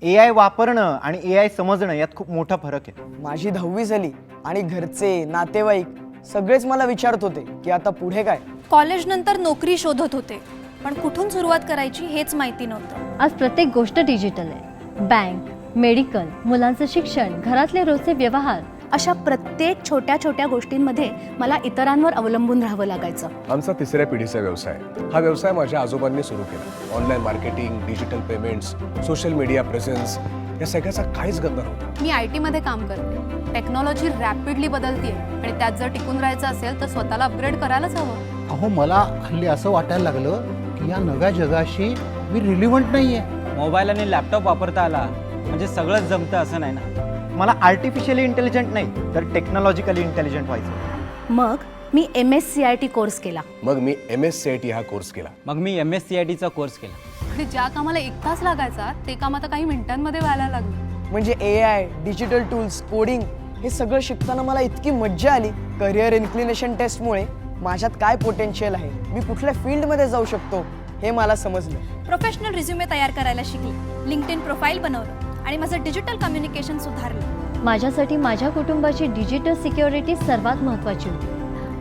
AI वापरणं आणि AI समजणं यात खूप मोठा फरक आहे. माझी 10वी झाली आणि घरचे नातेवाईक सगळेच मला विचारत होते की आता पुढे काय. कॉलेज नंतर नोकरी शोधत होते, पण कुठून सुरुवात करायची हेच माहिती नव्हतं. आज प्रत्येक गोष्ट डिजिटल आहे. बँक, मेडिकल, मुलांचं शिक्षण, घरातले रोजचे व्यवहार. अशा प्रत्येक छोट्या छोट्या गोष्टींमध्ये मला इतरांवर अवलंबून राहावं लागायचं. आमचा तिसऱ्या पिढीचा व्यवसाय. हा व्यवसाय माझ्या आजोबांनी सुरू केला. Online marketing, digital payments, social media presence या सगळ्याचा काहीच गंध नव्हता. मी IT मध्ये काम करते. टेक्नॉलॉजी रॅपिडली बदलतीये आणि त्यात जर टिकून राहायचं असेल तर स्वतःला अपग्रेड करायलाच हवं. अहो, मला हल्ली असं वाटायला लागलं की या नव्या जगाशी मी रिलिव्हंट नाहीये. मोबाईल आणि लॅपटॉप वापरता आला म्हणजे सगळंच जमतं असं नाही ना. मला आर्टिफिशियली इंटेलिजंट नाही तर टेक्नॉलॉजिकली इंटेलिजंट व्हायचं. मग मी MSCIT कोर्स केला. मग मी MSCIT हा कोर्स केला. मग मी MSCITचा कोर्स केला. आणि ज्या कामाला 1 तास लागायचा ते काम आता काही मिनिटांमध्ये व्हायला लागलं. म्हणजे AI, डिजिटल टूल्स, कोडिंग हे सगळं शिकताना मला इतकी मज्जा आली. करिअर इन्क्लिनेशन टेस्टमुळे माझ्यात काय पोटेन्शियल आहे, मी कुठल्या फील्डमध्ये जाऊ शकतो हे मला समजलं. प्रोफेशनल रिझ्युमे तयार करायला शिकले, लिंक्डइन प्रोफाईल बनवलं आणि माझं डिजिटल कम्युनिकेशन सुधारलं. माझ्यासाठी माझ्या कुटुंबाची डिजिटल सिक्युरिटी सर्वात महत्त्वाची होती.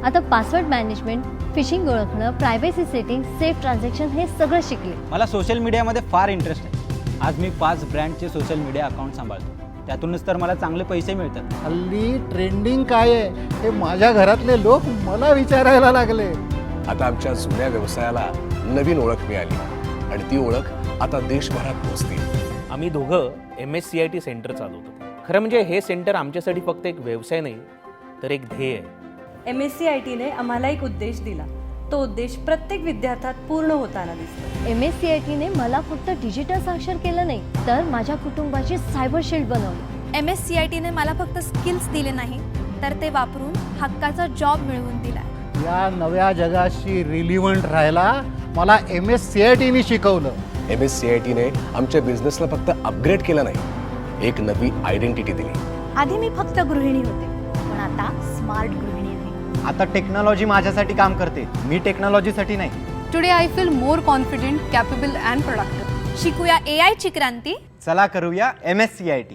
आता पासवर्ड मॅनेजमेंट, फिशिंग ओळखणं, प्रायव्हसी सेटिंग, सेफ ट्रान्झॅक्शन हे सगळं शिकले. मला सोशल मीडियामध्ये फार इंटरेस्ट आहे. आज मी 5 ब्रँडचे सोशल मीडिया अकाउंट सांभाळतो. त्यातूनच तर मला चांगले पैसे मिळतात. हल्ली ट्रेंडिंग काय आहे हे माझ्या घरातले लोक मला विचारायला लागले. आता आमच्या जुन्या व्यवसायाला नवीन ओळख मिळाली आणि ती ओळख आता देशभरात पोहोचते. आम्ही दोघं MSCIT सेंटर चालवतो. खरं म्हणजे हे सेंटर आमच्यासाठी फक्त एक व्यवसाय नाही तर एक ध्येय आहे. MSCITने आम्हाला एक उद्देश दिला. तो उद्देश प्रत्येक विद्यार्थ्यात पूर्ण होताना दिसतो. MSCITने मला फक्त डिजिटल साक्षर केलं नाही तर माझ्या कुटुंबाची सायबर शील्ड बनवली. MSCITने मला फक्त स्किल्स दिले नाही तर ते वापरून हक्काचा जॉब मिळवून दिला. या नव्या जगाशी रिलिव्हंट राहायला मला MSCITने शिकवलं. MSCITने आमच्या बिझनेसला फक्त अपग्रेड केलं नाही, एक नवी आयडेंटिटी दिली. आधी मी फक्त गृहिणी होते, पण आता स्मार्ट गृहिणी आहे. आता टेक्नॉलॉजी माझ्यासाठी काम करते, मी टेक्नॉलॉजीसाठी नाही. Today I feel more confident, capable and productive. शिकूया AI ची क्रांती. चला करूया MSCIT.